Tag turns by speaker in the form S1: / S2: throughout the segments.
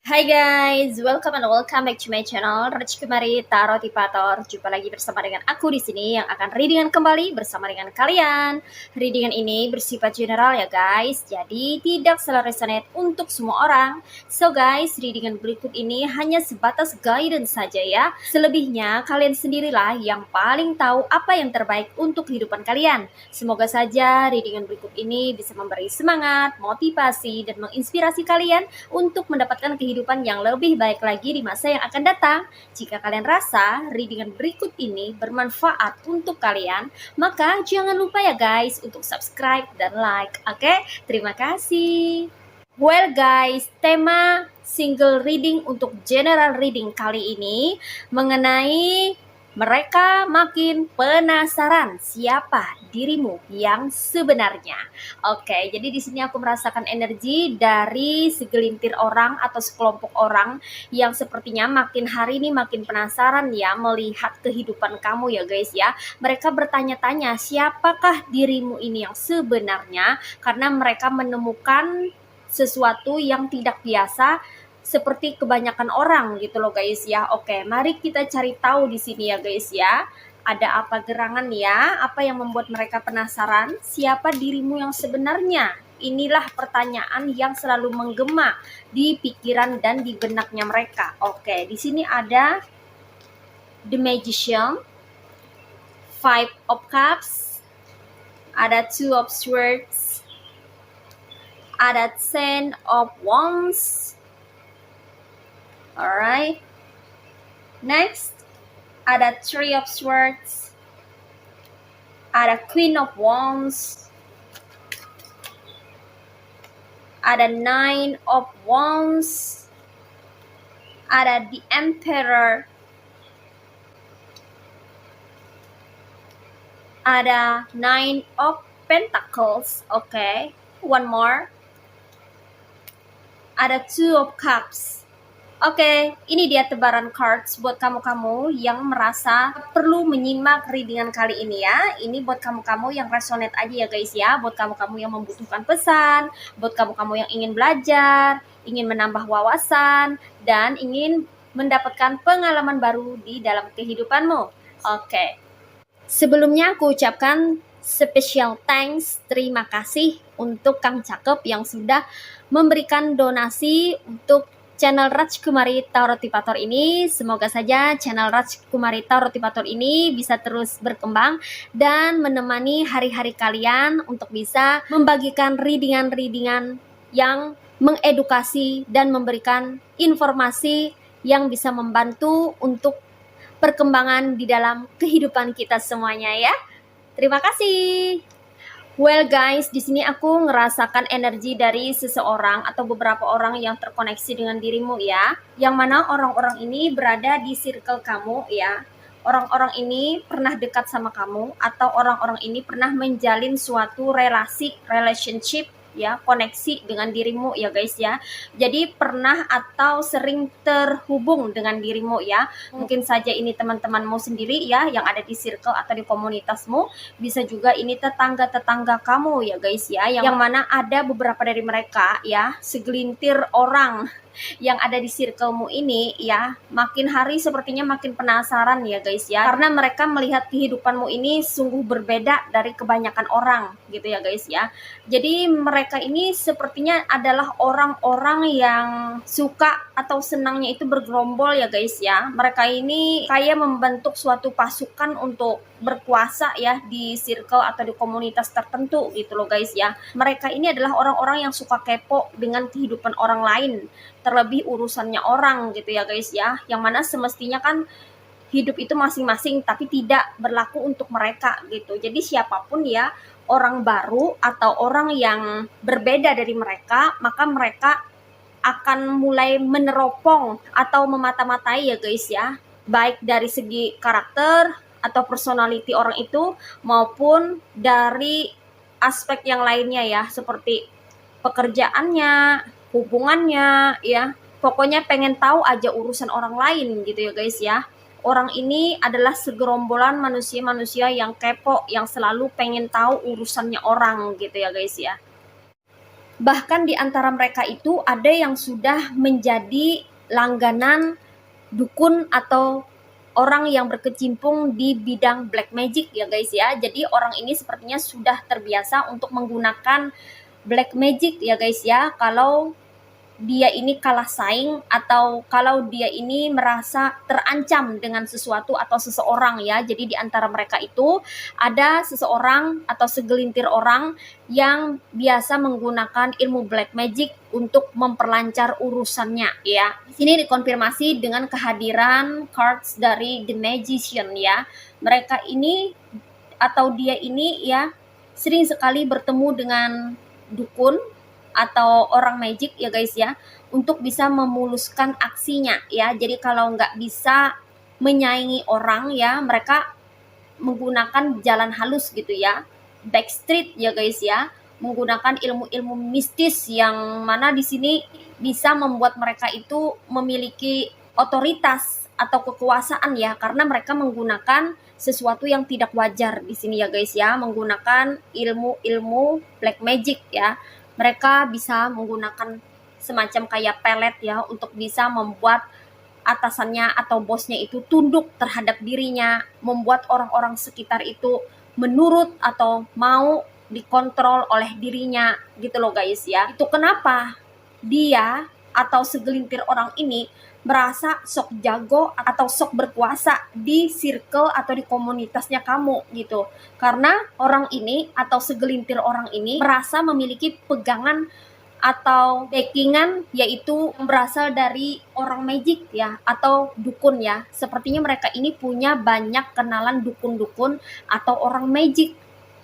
S1: Hai guys, welcome back to my channel Rich Kumari Tarot Tipator. Jumpa lagi bersama dengan aku di sini yang akan readingan kembali bersama dengan kalian. Readingan ini bersifat general ya guys, jadi tidak selalu resonate untuk semua orang. So guys, readingan berikut ini hanya sebatas guidance saja ya. Selebihnya kalian sendirilah yang paling tahu apa yang terbaik untuk kehidupan kalian. Semoga saja readingan berikut ini bisa memberi semangat, motivasi, dan menginspirasi kalian untuk mendapatkan kehidupan yang lebih baik lagi di masa yang akan datang. Jika kalian rasa readingan berikut ini bermanfaat untuk kalian, maka jangan lupa ya guys untuk subscribe dan like. Oke, terima kasih. Well guys, tema single reading untuk general reading kali ini mengenai mereka makin penasaran siapa dirimu yang sebenarnya. Oke, jadi di sini aku merasakan energi dari segelintir orang atau sekelompok orang yang sepertinya makin hari ini makin penasaran ya melihat kehidupan kamu ya guys ya. Mereka bertanya-tanya siapakah dirimu ini yang sebenarnya, karena mereka menemukan sesuatu yang tidak biasa seperti kebanyakan orang gitu loh guys ya. Oke, mari kita cari tahu di sini ya guys ya. Ada apa gerangan ya? Apa yang membuat mereka penasaran? Siapa dirimu yang sebenarnya? Inilah pertanyaan yang selalu menggema di pikiran dan di benaknya mereka. Oke, di sini ada The Magician, Five of Cups, ada Two of Swords, ada Ten of Wands. Alright. Next, ada Three of Swords, ada Queen of Wands, ada Nine of Wands, ada the Emperor, ada Nine of Pentacles. Okay, one more, ada Two of Cups. Oke, ini dia tebaran cards buat kamu-kamu yang merasa perlu menyimak readingan kali ini ya. Ini buat kamu-kamu yang resonate aja ya guys ya. Buat kamu-kamu yang membutuhkan pesan, buat kamu-kamu yang ingin belajar, ingin menambah wawasan, dan ingin mendapatkan pengalaman baru di dalam kehidupanmu. Oke, sebelumnya aku ucapkan special thanks, terima kasih untuk Kang Cakep yang sudah memberikan donasi untuk channel Raj Kumari Tarot Tipator ini. Semoga saja channel Raj Kumari Tarot Tipator ini bisa terus berkembang dan menemani hari-hari kalian untuk bisa membagikan readingan-readingan yang mengedukasi dan memberikan informasi yang bisa membantu untuk perkembangan di dalam kehidupan kita semuanya ya. Terima kasih. Well guys, di sini aku ngerasakan energi dari seseorang atau beberapa orang yang terkoneksi dengan dirimu ya. Yang mana orang-orang ini berada di circle kamu ya. Orang-orang ini pernah dekat sama kamu atau orang-orang ini pernah menjalin suatu relationship ya, koneksi dengan dirimu ya guys ya. Jadi pernah atau sering terhubung dengan dirimu ya. Mungkin saja ini teman-temanmu sendiri ya yang ada di circle atau di komunitasmu, bisa juga ini tetangga-tetangga kamu ya guys ya, yang mana ada beberapa dari mereka ya, segelintir orang yang ada di circlemu ini ya, makin hari sepertinya makin penasaran ya guys ya, karena mereka melihat kehidupanmu ini sungguh berbeda dari kebanyakan orang gitu ya guys ya. Jadi mereka ini sepertinya adalah orang-orang yang suka atau senangnya itu bergerombol ya guys ya. Mereka ini kayak membentuk suatu pasukan untuk berkuasa ya di circle atau di komunitas tertentu gitu loh guys ya. Mereka ini adalah orang-orang yang suka kepo dengan kehidupan orang lain, terlebih urusannya orang gitu ya guys ya, yang mana semestinya kan hidup itu masing-masing tapi tidak berlaku untuk mereka gitu. Jadi siapapun ya, orang baru atau orang yang berbeda dari mereka, maka mereka akan mulai meneropong atau memata-matai ya guys ya, baik dari segi karakter atau personality orang itu maupun dari aspek yang lainnya ya, seperti pekerjaannya, hubungannya ya. Pokoknya pengen tahu aja urusan orang lain gitu ya guys ya. Orang ini adalah segerombolan manusia-manusia yang kepo, yang selalu pengen tahu urusannya orang gitu ya guys ya. Bahkan di antara mereka itu ada yang sudah menjadi langganan dukun atau orang yang berkecimpung di bidang black magic ya guys ya. Jadi orang ini sepertinya sudah terbiasa untuk menggunakan black magic ya guys ya. Kalau dia ini kalah saing atau kalau dia ini merasa terancam dengan sesuatu atau seseorang ya. Jadi di antara mereka itu ada seseorang atau segelintir orang yang biasa menggunakan ilmu black magic untuk memperlancar urusannya ya. Di sini dikonfirmasi dengan kehadiran cards dari The Magician ya. Mereka ini atau dia ini ya sering sekali bertemu dengan dukun atau orang magic ya guys ya, untuk bisa memuluskan aksinya ya. Jadi kalau nggak bisa menyaingi orang ya, mereka menggunakan jalan halus gitu ya, backstreet ya guys ya, menggunakan ilmu-ilmu mistis yang mana di sini bisa membuat mereka itu memiliki otoritas atau kekuasaan ya, karena mereka menggunakan sesuatu yang tidak wajar di sini ya guys ya, menggunakan ilmu-ilmu black magic ya. Mereka bisa menggunakan semacam kayak pelet ya untuk bisa membuat atasannya atau bosnya itu tunduk terhadap dirinya, membuat orang-orang sekitar itu menurut atau mau dikontrol oleh dirinya gitu loh guys ya. Itu kenapa dia atau segelintir orang ini merasa sok jago atau sok berkuasa di circle atau di komunitasnya kamu gitu. Karena orang ini atau segelintir orang ini merasa memiliki pegangan atau backingan yaitu berasal dari orang magic ya atau dukun ya. Sepertinya mereka ini punya banyak kenalan dukun-dukun atau orang magic.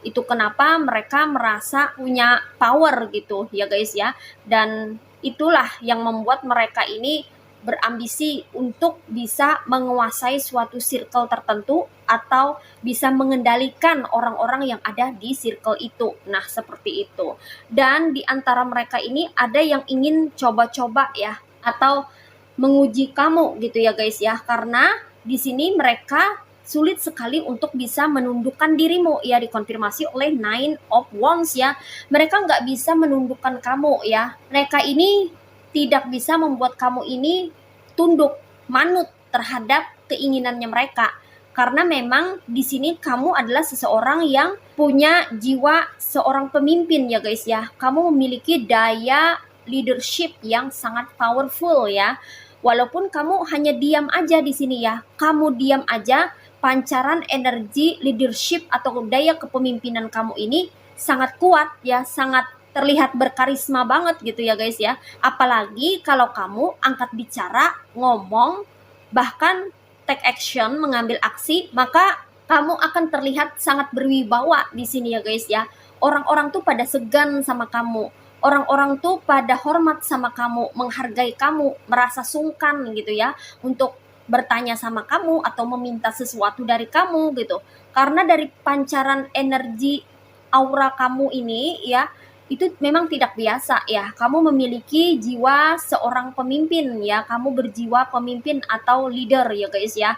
S1: Itu kenapa mereka merasa punya power gitu ya guys ya. Dan itulah yang membuat mereka ini berambisi untuk bisa menguasai suatu circle tertentu atau bisa mengendalikan orang-orang yang ada di circle itu. Nah, seperti itu. Dan di antara mereka ini ada yang ingin coba-coba ya atau menguji kamu gitu ya guys ya. Karena di sini mereka sulit sekali untuk bisa menundukkan dirimu ya, dikonfirmasi oleh Nine of Wands ya. Mereka nggak bisa menundukkan kamu ya. Mereka ini tidak bisa membuat kamu ini tunduk, manut terhadap keinginannya mereka. Karena memang di sini kamu adalah seseorang yang punya jiwa seorang pemimpin ya guys ya. Kamu memiliki daya leadership yang sangat powerful ya. Walaupun kamu hanya diam aja di sini ya. Kamu diam aja, pancaran energi leadership atau daya kepemimpinan kamu ini sangat kuat ya, sangat terlihat berkarisma banget gitu ya guys ya. Apalagi kalau kamu angkat bicara, ngomong, bahkan take action, mengambil aksi, maka kamu akan terlihat sangat berwibawa di sini ya guys ya. Orang-orang tuh pada segan sama kamu. Orang-orang tuh pada hormat sama kamu, menghargai kamu, merasa sungkan gitu ya untuk bertanya sama kamu atau meminta sesuatu dari kamu gitu. Karena dari pancaran energi aura kamu ini ya, itu memang tidak biasa ya. Kamu memiliki jiwa seorang pemimpin ya. Kamu berjiwa pemimpin atau leader ya guys ya.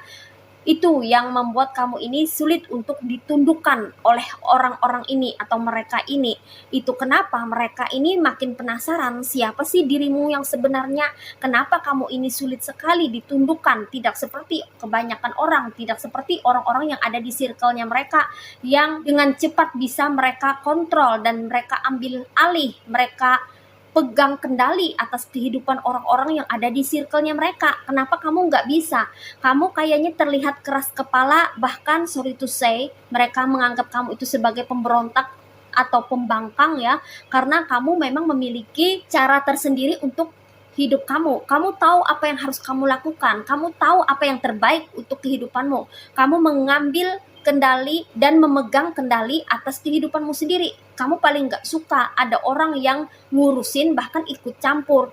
S1: Itu yang membuat kamu ini sulit untuk ditundukkan oleh orang-orang ini atau mereka ini. Itu kenapa mereka ini makin penasaran siapa sih dirimu yang sebenarnya. Kenapa kamu ini sulit sekali ditundukkan. Tidak seperti kebanyakan orang. Tidak seperti orang-orang yang ada di circle-nya mereka. Yang dengan cepat bisa mereka kontrol dan mereka ambil alih. Mereka pegang kendali atas kehidupan orang-orang yang ada di circle-nya mereka. Kenapa kamu nggak bisa? Kamu kayaknya terlihat keras kepala, bahkan sorry to say, mereka menganggap kamu itu sebagai pemberontak atau pembangkang ya, karena kamu memang memiliki cara tersendiri untuk hidup kamu. Kamu tahu apa yang harus kamu lakukan. Kamu tahu apa yang terbaik untuk kehidupanmu. Kamu mengambil kendali dan memegang kendali atas kehidupanmu sendiri. Kamu paling gak suka ada orang yang ngurusin bahkan ikut campur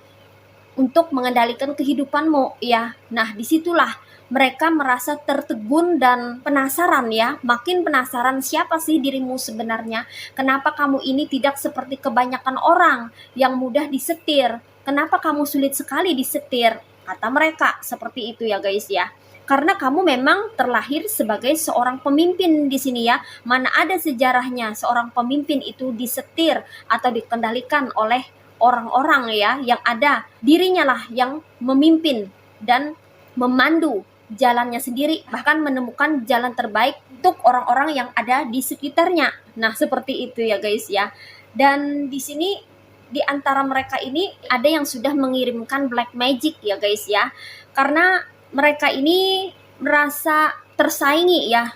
S1: untuk mengendalikan kehidupanmu ya. Nah disitulah mereka merasa tertegun dan penasaran ya. Makin penasaran siapa sih dirimu sebenarnya. Kenapa kamu ini tidak seperti kebanyakan orang yang mudah disetir. Kenapa kamu sulit sekali disetir. Kata mereka seperti itu ya guys ya. Karena kamu memang terlahir sebagai seorang pemimpin di sini ya. Mana ada sejarahnya seorang pemimpin itu disetir atau dikendalikan oleh orang-orang ya, yang ada dirinya lah yang memimpin dan memandu jalannya sendiri, bahkan menemukan jalan terbaik untuk orang-orang yang ada di sekitarnya. Nah, seperti itu ya guys ya. Dan di sini di antara mereka ini ada yang sudah mengirimkan black magic ya guys ya. Karena mereka ini merasa tersaingi ya,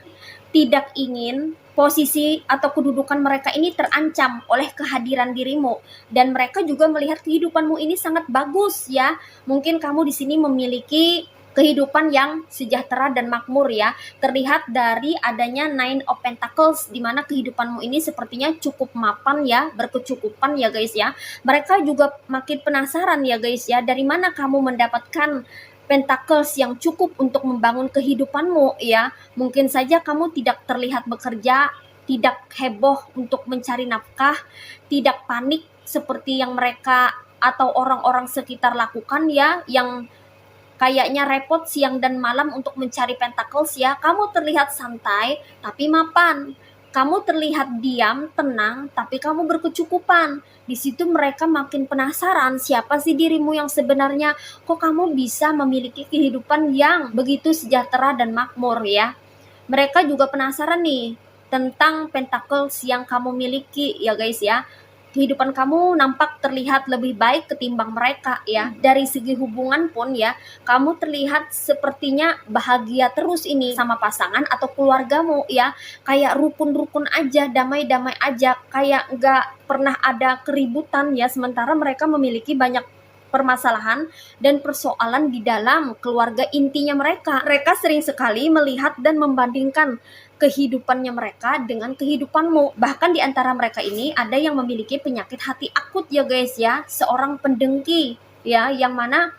S1: tidak ingin posisi atau kedudukan mereka ini terancam oleh kehadiran dirimu, dan mereka juga melihat kehidupanmu ini sangat bagus ya. Mungkin kamu di sini memiliki kehidupan yang sejahtera dan makmur ya. Terlihat dari adanya Nine of Pentacles, di mana kehidupanmu ini sepertinya cukup mapan ya, berkecukupan ya guys ya. Mereka juga makin penasaran ya guys ya, dari mana kamu mendapatkan Pentacles yang cukup untuk membangun kehidupanmu ya. Mungkin saja kamu tidak terlihat bekerja, tidak heboh untuk mencari nafkah, tidak panik seperti yang mereka atau orang-orang sekitar lakukan ya, yang kayaknya repot siang dan malam untuk mencari pentacles ya. Kamu terlihat santai tapi mapan. Kamu terlihat diam, tenang, tapi kamu berkecukupan. Di situ mereka makin penasaran, siapa sih dirimu yang sebenarnya? Kok kamu bisa memiliki kehidupan yang begitu sejahtera dan makmur ya? Mereka juga penasaran nih tentang pentacles yang kamu miliki ya guys ya. Kehidupan kamu nampak terlihat lebih baik ketimbang mereka ya. Dari segi hubungan pun ya, kamu terlihat sepertinya bahagia terus ini sama pasangan atau keluargamu ya. Kayak rukun-rukun aja, damai-damai aja, kayak nggak pernah ada keributan ya. Sementara mereka memiliki banyak permasalahan dan persoalan di dalam keluarga intinya mereka. Mereka sering sekali melihat dan membandingkan kehidupannya mereka dengan kehidupanmu. Bahkan di antara mereka ini ada yang memiliki penyakit hati akut ya guys ya, seorang pendengki ya, yang mana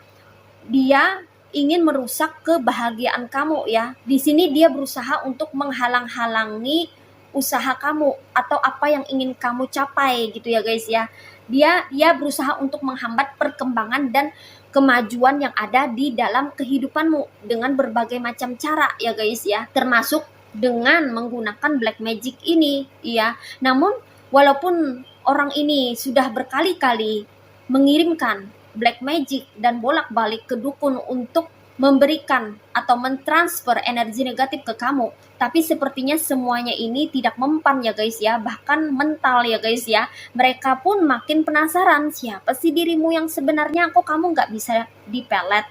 S1: dia ingin merusak kebahagiaan kamu ya. Di sini dia berusaha untuk menghalang-halangi usaha kamu atau apa yang ingin kamu capai gitu ya guys ya. Dia berusaha untuk menghambat perkembangan dan kemajuan yang ada di dalam kehidupanmu dengan berbagai macam cara ya guys ya, termasuk dengan menggunakan black magic ini ya. Namun walaupun orang ini sudah berkali-kali mengirimkan black magic dan bolak-balik ke dukun untuk memberikan atau mentransfer energi negatif ke kamu, tapi sepertinya semuanya ini tidak mempan ya guys ya, bahkan mental ya guys ya. Mereka pun makin penasaran, siapa sih dirimu yang sebenarnya, kok kamu nggak bisa dipelet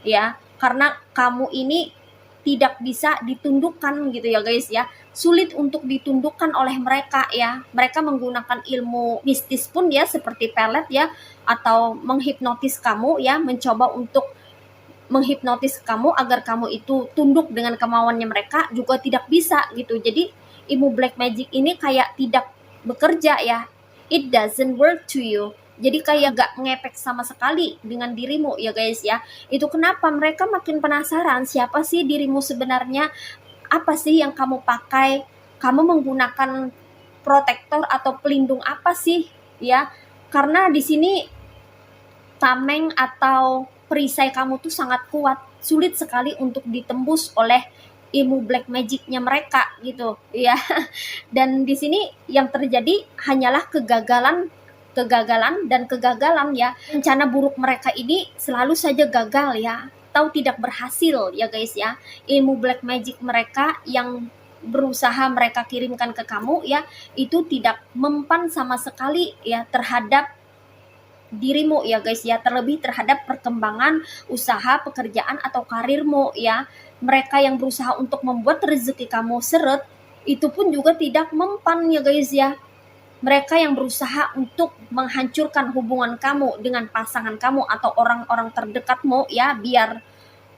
S1: ya, karena kamu ini tidak bisa ditundukkan gitu ya guys ya, sulit untuk ditundukkan oleh mereka ya. Mereka menggunakan ilmu mistis pun ya, seperti pelet ya, atau menghipnotis kamu ya, mencoba untuk menghipnotis kamu agar kamu itu tunduk dengan kemauannya mereka, juga tidak bisa gitu. Jadi ilmu black magic ini kayak tidak bekerja ya, it doesn't work to you. Jadi kayak gak ngepek sama sekali dengan dirimu ya guys ya. Itu kenapa mereka makin penasaran, siapa sih dirimu sebenarnya, apa sih yang kamu pakai, kamu menggunakan protektor atau pelindung apa sih ya. Karena di sini tameng atau perisai kamu tuh sangat kuat, sulit sekali untuk ditembus oleh ilmu black magicnya mereka gitu ya. Dan di sini yang terjadi hanyalah kegagalan ya. Rencana buruk mereka ini selalu saja gagal ya, atau tidak berhasil ya guys ya. Ilmu black magic mereka yang berusaha mereka kirimkan ke kamu ya, itu tidak mempan sama sekali ya terhadap dirimu ya guys ya, terlebih terhadap perkembangan usaha, pekerjaan atau karirmu ya. Mereka yang berusaha untuk membuat rezeki kamu seret, itu pun juga tidak mempan ya guys ya. Mereka yang berusaha untuk menghancurkan hubungan kamu dengan pasangan kamu atau orang-orang terdekatmu ya, biar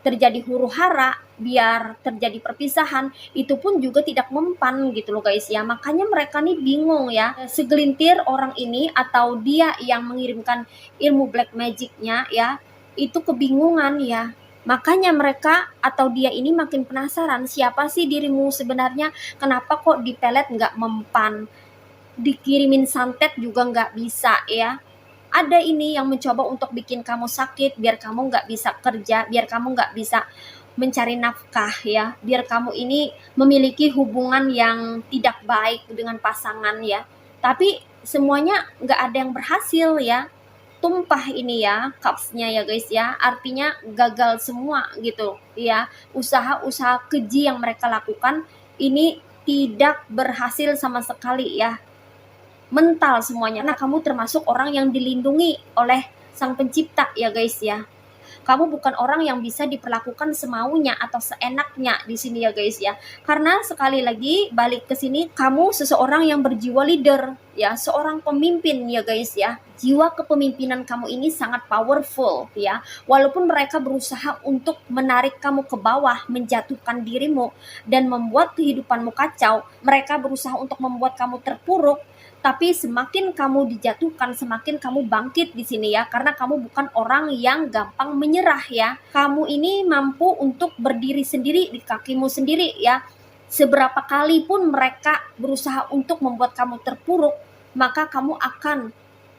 S1: terjadi huru-hara, biar terjadi perpisahan, itu pun juga tidak mempan gitu loh guys ya. Makanya mereka nih bingung ya, segelintir orang ini atau dia yang mengirimkan ilmu black magicnya ya, itu kebingungan ya. Makanya mereka atau dia ini makin penasaran, siapa sih dirimu sebenarnya, kenapa kok dipelet nggak mempan, dikirimin santet juga nggak bisa ya. Ada ini yang mencoba untuk bikin kamu sakit biar kamu nggak bisa kerja, biar kamu nggak bisa mencari nafkah ya, biar kamu ini memiliki hubungan yang tidak baik dengan pasangan ya. Tapi semuanya nggak ada yang berhasil ya, tumpah ini ya cupsnya ya guys ya, artinya gagal semua gitu ya. Usaha-usaha keji yang mereka lakukan ini tidak berhasil sama sekali ya, mental semuanya. Nah, kamu termasuk orang yang dilindungi oleh sang pencipta ya guys ya. Kamu bukan orang yang bisa diperlakukan semaunya atau seenaknya di sini ya guys ya. Karena sekali lagi balik ke sini, kamu seseorang yang berjiwa leader ya, seorang pemimpin ya guys ya. Jiwa kepemimpinan kamu ini sangat powerful ya. Walaupun mereka berusaha untuk menarik kamu ke bawah, menjatuhkan dirimu dan membuat kehidupanmu kacau, mereka berusaha untuk membuat kamu terpuruk. Tapi semakin kamu dijatuhkan, semakin kamu bangkit di sini ya, karena kamu bukan orang yang gampang menyerah ya. Kamu ini mampu untuk berdiri sendiri di kakimu sendiri ya. Seberapa kali pun mereka berusaha untuk membuat kamu terpuruk, maka kamu akan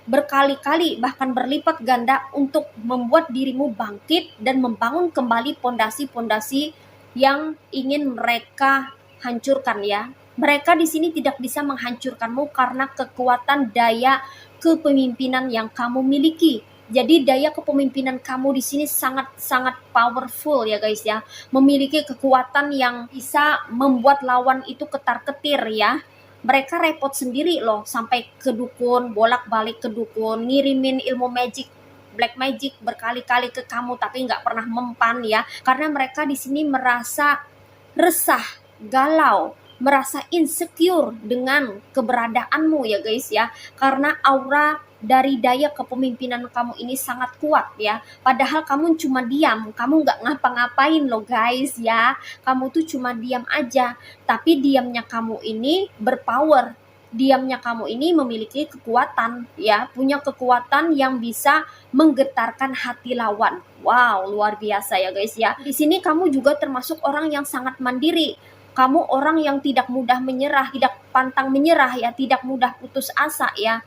S1: berkali-kali bahkan berlipat ganda untuk membuat dirimu bangkit dan membangun kembali pondasi-pondasi yang ingin mereka hancurkan ya. Mereka di sini tidak bisa menghancurkanmu karena kekuatan daya kepemimpinan yang kamu miliki. Jadi daya kepemimpinan kamu di sini sangat-sangat powerful ya guys ya. Memiliki kekuatan yang bisa membuat lawan itu ketar-ketir ya. Mereka repot sendiri loh, sampai ke dukun, bolak-balik ke dukun, ngirimin ilmu magic, black magic berkali-kali ke kamu tapi nggak pernah mempan ya. Karena mereka di sini merasa resah, galau, merasa insecure dengan keberadaanmu ya guys ya, karena aura dari daya kepemimpinan kamu ini sangat kuat ya. Padahal kamu cuma diam, kamu nggak ngapa-ngapain loh guys ya, kamu tuh cuma diam aja, tapi diamnya kamu ini berpower. Diamnya kamu ini memiliki kekuatan ya, punya kekuatan yang bisa menggetarkan hati lawan. Wow, luar biasa ya guys ya. Di sini kamu juga termasuk orang yang sangat mandiri. Kamu orang yang tidak mudah menyerah, tidak pantang menyerah ya, tidak mudah putus asa ya.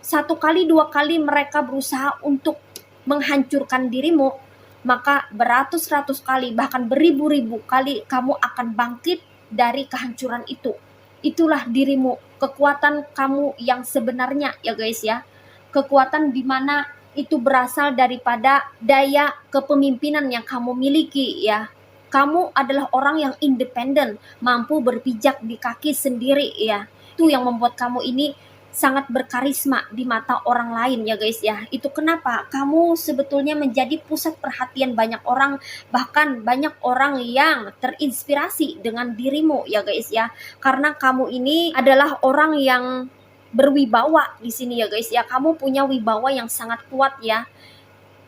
S1: Satu kali, dua kali mereka berusaha untuk menghancurkan dirimu, maka beratus-ratus kali, bahkan beribu-ribu kali kamu akan bangkit dari kehancuran itu. Itulah dirimu, kekuatan kamu yang sebenarnya ya guys ya. Kekuatan di mana itu berasal daripada daya kepemimpinan yang kamu miliki ya. Kamu adalah orang yang independen, mampu berpijak di kaki sendiri ya. Itu yang membuat kamu ini sangat berkarisma di mata orang lain ya guys ya. Itu kenapa kamu sebetulnya menjadi pusat perhatian banyak orang, bahkan banyak orang yang terinspirasi dengan dirimu ya guys ya. Karena kamu ini adalah orang yang berwibawa di sini ya guys ya. Kamu punya wibawa yang sangat kuat ya.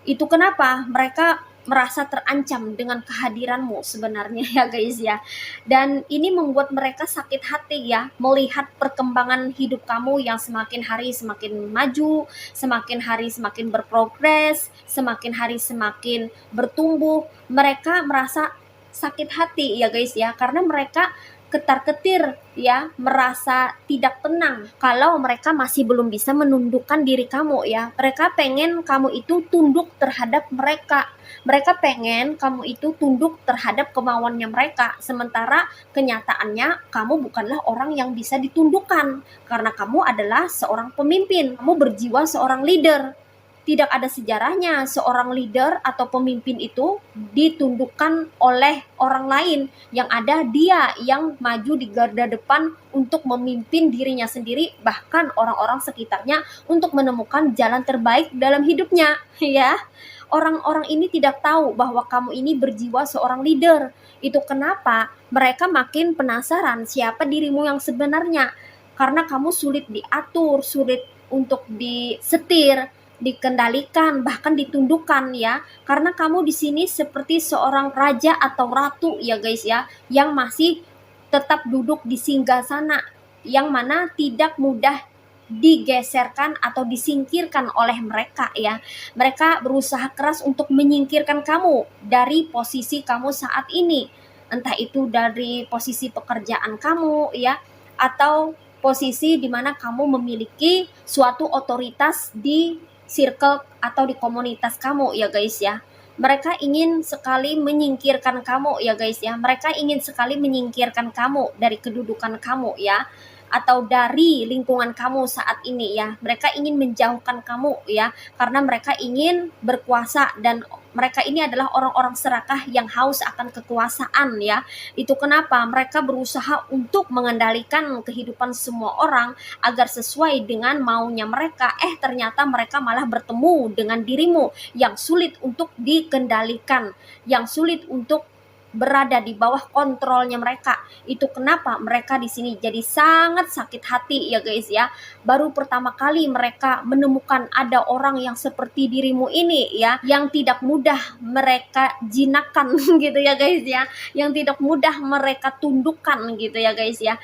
S1: Itu kenapa mereka merasa terancam dengan kehadiranmu sebenarnya ya guys ya. Dan ini membuat mereka sakit hati ya, melihat perkembangan hidup kamu yang semakin hari semakin maju, semakin hari semakin berprogres, semakin hari semakin bertumbuh. Mereka merasa sakit hati ya guys ya, karena mereka ketar-ketir ya, merasa tidak tenang kalau mereka masih belum bisa menundukkan diri kamu ya. Mereka pengen kamu itu tunduk terhadap mereka. Mereka pengen kamu itu tunduk terhadap kemauannya mereka. Sementara kenyataannya kamu bukanlah orang yang bisa ditundukkan, karena kamu adalah seorang pemimpin. Kamu berjiwa seorang leader. Tidak ada sejarahnya seorang leader atau pemimpin itu ditundukkan oleh orang lain. Yang ada dia yang maju di garda depan untuk memimpin dirinya sendiri, bahkan orang-orang sekitarnya untuk menemukan jalan terbaik dalam hidupnya ya. Orang-orang ini tidak tahu bahwa kamu ini berjiwa seorang leader. Itu kenapa mereka makin penasaran siapa dirimu yang sebenarnya. Karena kamu sulit diatur, sulit untuk disetir, dikendalikan, bahkan ditundukkan ya. Karena kamu di sini seperti seorang raja atau ratu ya guys ya, yang masih tetap duduk di singgasana, yang mana tidak mudah digeserkan atau disingkirkan oleh mereka ya. Mereka berusaha keras untuk menyingkirkan kamu dari posisi kamu saat ini. Entah itu dari posisi pekerjaan kamu ya, atau posisi di mana kamu memiliki suatu otoritas di circle atau di komunitas kamu ya guys ya. Mereka ingin sekali menyingkirkan kamu ya guys ya. Mereka ingin sekali menyingkirkan kamu dari kedudukan kamu ya, atau dari lingkungan kamu saat ini ya. Mereka ingin menjauhkan kamu ya, karena mereka ingin berkuasa, dan mereka ini adalah orang-orang serakah yang haus akan kekuasaan ya. Itu kenapa mereka berusaha untuk mengendalikan kehidupan semua orang agar sesuai dengan maunya mereka. Ternyata mereka malah bertemu dengan dirimu yang sulit untuk dikendalikan, yang sulit untuk berada di bawah kontrolnya mereka. Itu kenapa mereka di sini jadi sangat sakit hati ya guys ya. Baru pertama kali mereka menemukan ada orang yang seperti dirimu ini ya, yang tidak mudah mereka jinakkan gitu ya guys ya, yang tidak mudah mereka tundukkan gitu ya guys ya.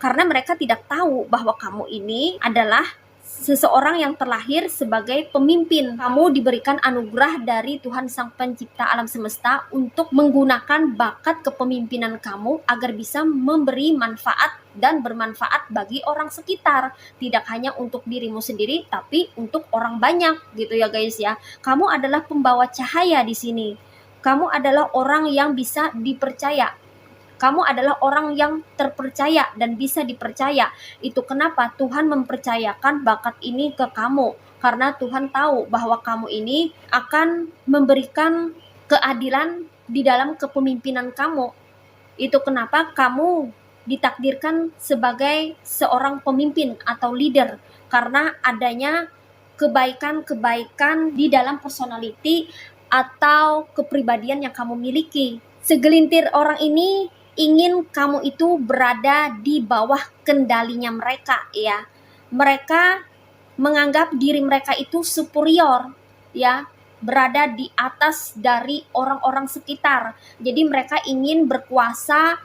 S1: Karena mereka tidak tahu bahwa kamu ini adalah seseorang yang terlahir sebagai pemimpin. Kamu diberikan anugerah dari Tuhan Sang Pencipta alam semesta untuk menggunakan bakat kepemimpinan kamu agar bisa memberi manfaat dan bermanfaat bagi orang sekitar. Tidak hanya untuk dirimu sendiri, tapi untuk orang banyak gitu ya guys ya. Kamu adalah pembawa cahaya di sini. Kamu adalah orang yang bisa dipercaya. Kamu adalah orang yang terpercaya dan bisa dipercaya. Itu kenapa Tuhan mempercayakan bakat ini ke kamu. Karena Tuhan tahu bahwa kamu ini akan memberikan keadilan di dalam kepemimpinan kamu. Itu kenapa kamu ditakdirkan sebagai seorang pemimpin atau leader. Karena adanya kebaikan-kebaikan di dalam personality atau kepribadian yang kamu miliki. Segelintir orang ini ingin kamu itu berada di bawah kendalinya mereka ya. Mereka menganggap diri mereka itu superior ya, berada di atas dari orang-orang sekitar. Jadi mereka ingin berkuasa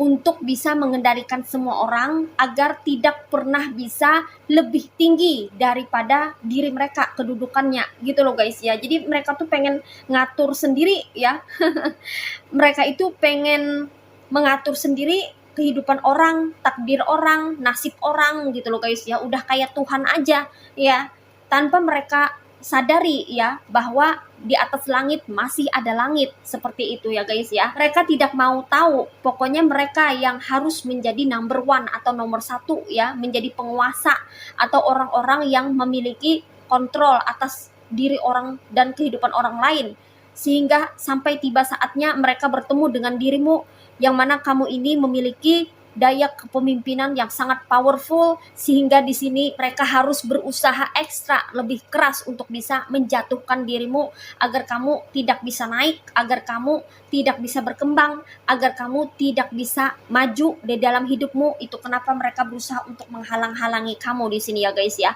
S1: untuk bisa mengendalikan semua orang agar tidak pernah bisa lebih tinggi daripada diri mereka kedudukannya gitu loh guys ya. Jadi mereka tuh pengen ngatur sendiri ya. Mereka itu pengen mengatur sendiri kehidupan orang, takdir orang, nasib orang gitu loh guys ya. Udah kayak Tuhan aja ya, tanpa mereka sadari ya bahwa di atas langit masih ada langit, seperti itu ya guys ya. Mereka tidak mau tahu, pokoknya mereka yang harus menjadi number one atau nomor satu ya, menjadi penguasa atau orang-orang yang memiliki kontrol atas diri orang dan kehidupan orang lain, sehingga sampai tiba saatnya mereka bertemu dengan dirimu yang mana kamu ini memiliki daya kepemimpinan yang sangat powerful, sehingga di sini mereka harus berusaha ekstra lebih keras untuk bisa menjatuhkan dirimu agar kamu tidak bisa naik, agar kamu tidak bisa berkembang, agar kamu tidak bisa maju di dalam hidupmu. Itu kenapa mereka berusaha untuk menghalang-halangi kamu di sini ya guys ya.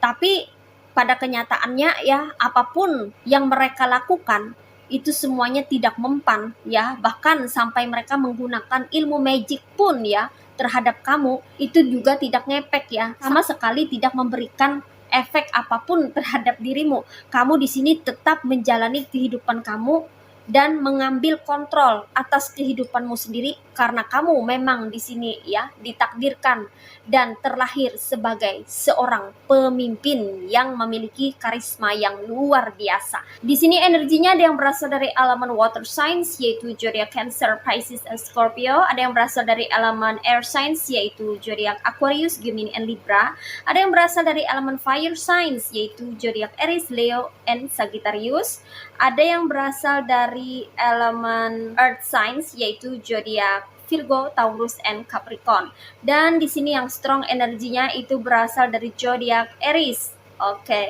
S1: Tapi pada kenyataannya ya, apapun yang mereka lakukan itu semuanya tidak mempan ya, bahkan sampai mereka menggunakan ilmu magic pun ya terhadap kamu, itu juga tidak ngepek ya, sama sekali tidak memberikan efek apapun terhadap dirimu. Kamu di sini tetap menjalani kehidupan kamu dan mengambil kontrol atas kehidupanmu sendiri, karena kamu memang di sini ya ditakdirkan dan terlahir sebagai seorang pemimpin yang memiliki karisma yang luar biasa. Di sini energinya ada yang berasal dari elemen water signs yaitu zodiak Cancer, Pisces, and Scorpio. Ada yang berasal dari elemen air signs yaitu zodiak Aquarius, Gemini, and Libra. Ada yang berasal dari elemen fire signs yaitu zodiak Aries, Leo, and Sagittarius. Ada yang berasal dari elemen earth signs yaitu zodiak Virgo, Taurus, and Capricorn. Dan di sini yang strong energinya itu berasal dari zodiak Aries. Oke.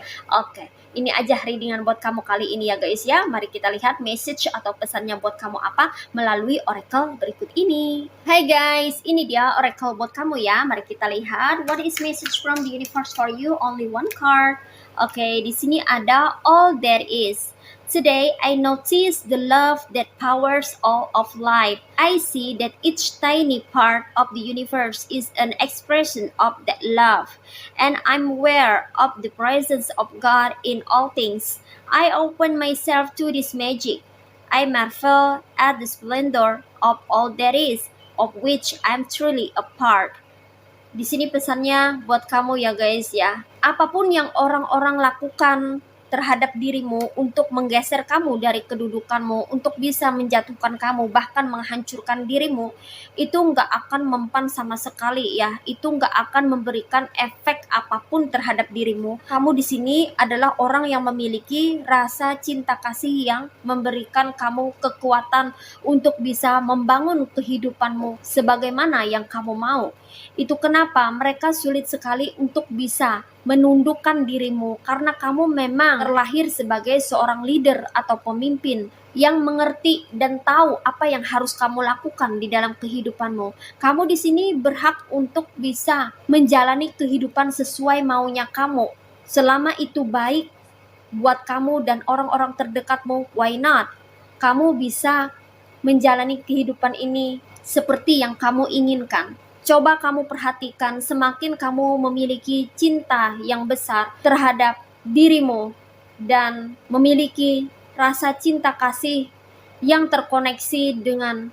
S1: Ini aja readingan buat kamu kali ini ya guys ya. Mari kita lihat message atau pesannya buat kamu apa melalui oracle berikut ini. Hai guys, ini dia oracle buat kamu ya. Mari kita lihat what is message from the universe for you. Only one card. Oke, di sini ada all there is. Today, I notice the love that powers all of life. I see that each tiny part of the universe is an expression of that love, and I'm aware of the presence of God in all things. I open myself to this magic. I marvel at the splendor of all that is, of which I'm truly a part. Di sini pesannya buat kamu ya guys ya. Apapun yang orang-orang lakukan terhadap dirimu untuk menggeser kamu dari kedudukanmu, untuk bisa menjatuhkan kamu, bahkan menghancurkan dirimu, itu nggak akan mempan sama sekali ya. Itu nggak akan memberikan efek apapun terhadap dirimu. Kamu di sini adalah orang yang memiliki rasa cinta kasih yang memberikan kamu kekuatan untuk bisa membangun kehidupanmu sebagaimana yang kamu mau. Itu kenapa mereka sulit sekali untuk bisa menundukkan dirimu, karena kamu memang terlahir sebagai seorang leader atau pemimpin yang mengerti dan tahu apa yang harus kamu lakukan di dalam kehidupanmu. Kamu di sini berhak untuk bisa menjalani kehidupan sesuai maunya kamu. Selama itu baik buat kamu dan orang-orang terdekatmu, why not? Kamu bisa menjalani kehidupan ini seperti yang kamu inginkan. Coba kamu perhatikan, semakin kamu memiliki cinta yang besar terhadap dirimu dan memiliki rasa cinta kasih yang terkoneksi dengan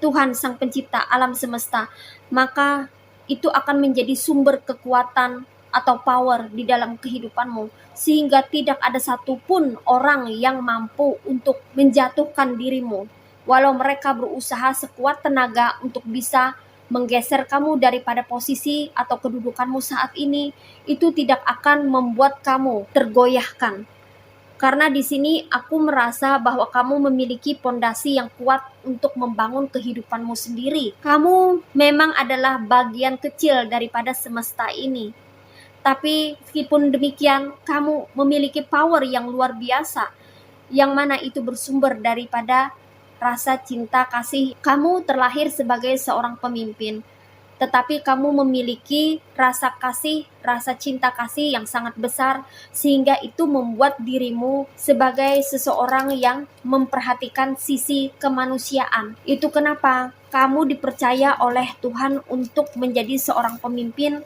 S1: Tuhan Sang Pencipta alam semesta, maka itu akan menjadi sumber kekuatan atau power di dalam kehidupanmu, sehingga tidak ada satupun orang yang mampu untuk menjatuhkan dirimu. Walau mereka berusaha sekuat tenaga untuk bisa menggeser kamu daripada posisi atau kedudukanmu saat ini, itu tidak akan membuat kamu tergoyahkan. Karena di sini aku merasa bahwa kamu memiliki pondasi yang kuat untuk membangun kehidupanmu sendiri. Kamu memang adalah bagian kecil daripada semesta ini. Tapi meskipun demikian, kamu memiliki power yang luar biasa, yang mana itu bersumber daripada rasa cinta kasih. Kamu terlahir sebagai seorang pemimpin, tetapi kamu memiliki rasa kasih, rasa cinta kasih yang sangat besar, sehingga itu membuat dirimu sebagai seseorang yang memperhatikan sisi kemanusiaan. Itu kenapa kamu dipercaya oleh Tuhan untuk menjadi seorang pemimpin,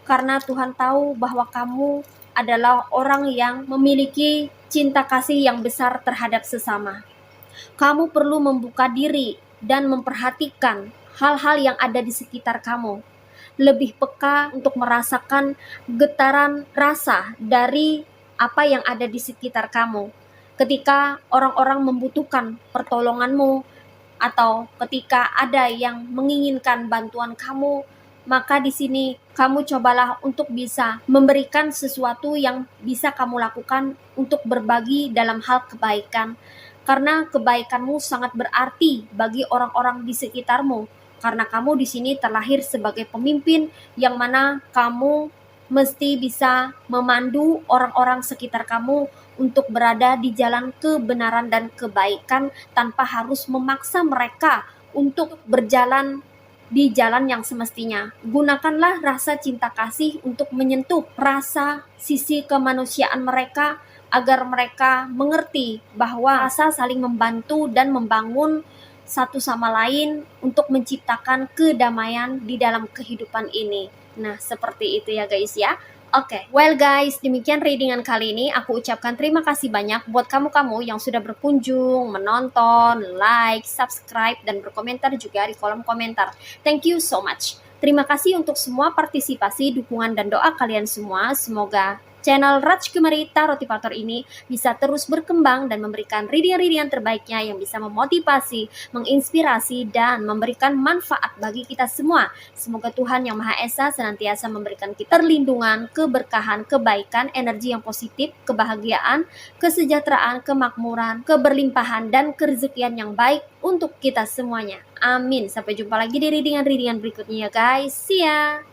S1: karena Tuhan tahu bahwa kamu adalah orang yang memiliki cinta kasih yang besar terhadap sesama. Kamu perlu membuka diri dan memperhatikan hal-hal yang ada di sekitar kamu. Lebih peka untuk merasakan getaran rasa dari apa yang ada di sekitar kamu. Ketika orang-orang membutuhkan pertolonganmu, atau ketika ada yang menginginkan bantuan kamu, maka di sini kamu cobalah untuk bisa memberikan sesuatu yang bisa kamu lakukan untuk berbagi dalam hal kebaikan. Karena kebaikanmu sangat berarti bagi orang-orang di sekitarmu. Karena kamu di sini terlahir sebagai pemimpin yang mana kamu mesti bisa memandu orang-orang sekitar kamu untuk berada di jalan kebenaran dan kebaikan tanpa harus memaksa mereka untuk berjalan di jalan yang semestinya. Gunakanlah rasa cinta kasih untuk menyentuh rasa sisi kemanusiaan mereka, agar mereka mengerti bahwa rasa saling membantu dan membangun satu sama lain untuk menciptakan kedamaian di dalam kehidupan ini. Nah, seperti itu ya guys ya. Oke, well guys, demikian readingan kali ini. Aku ucapkan terima kasih banyak buat kamu-kamu yang sudah berkunjung, menonton, like, subscribe, dan berkomentar juga di kolom komentar. Thank you so much. Terima kasih untuk semua partisipasi, dukungan, dan doa kalian semua. Semoga channel Rajkumari Tarotipator ini bisa terus berkembang dan memberikan reading-readingan terbaiknya yang bisa memotivasi, menginspirasi, dan memberikan manfaat bagi kita semua. Semoga Tuhan Yang Maha Esa senantiasa memberikan kita perlindungan, keberkahan, kebaikan, energi yang positif, kebahagiaan, kesejahteraan, kemakmuran, keberlimpahan, dan kerezekian yang baik untuk kita semuanya. Amin. Sampai jumpa lagi di readingan-readingan berikutnya ya guys. See ya!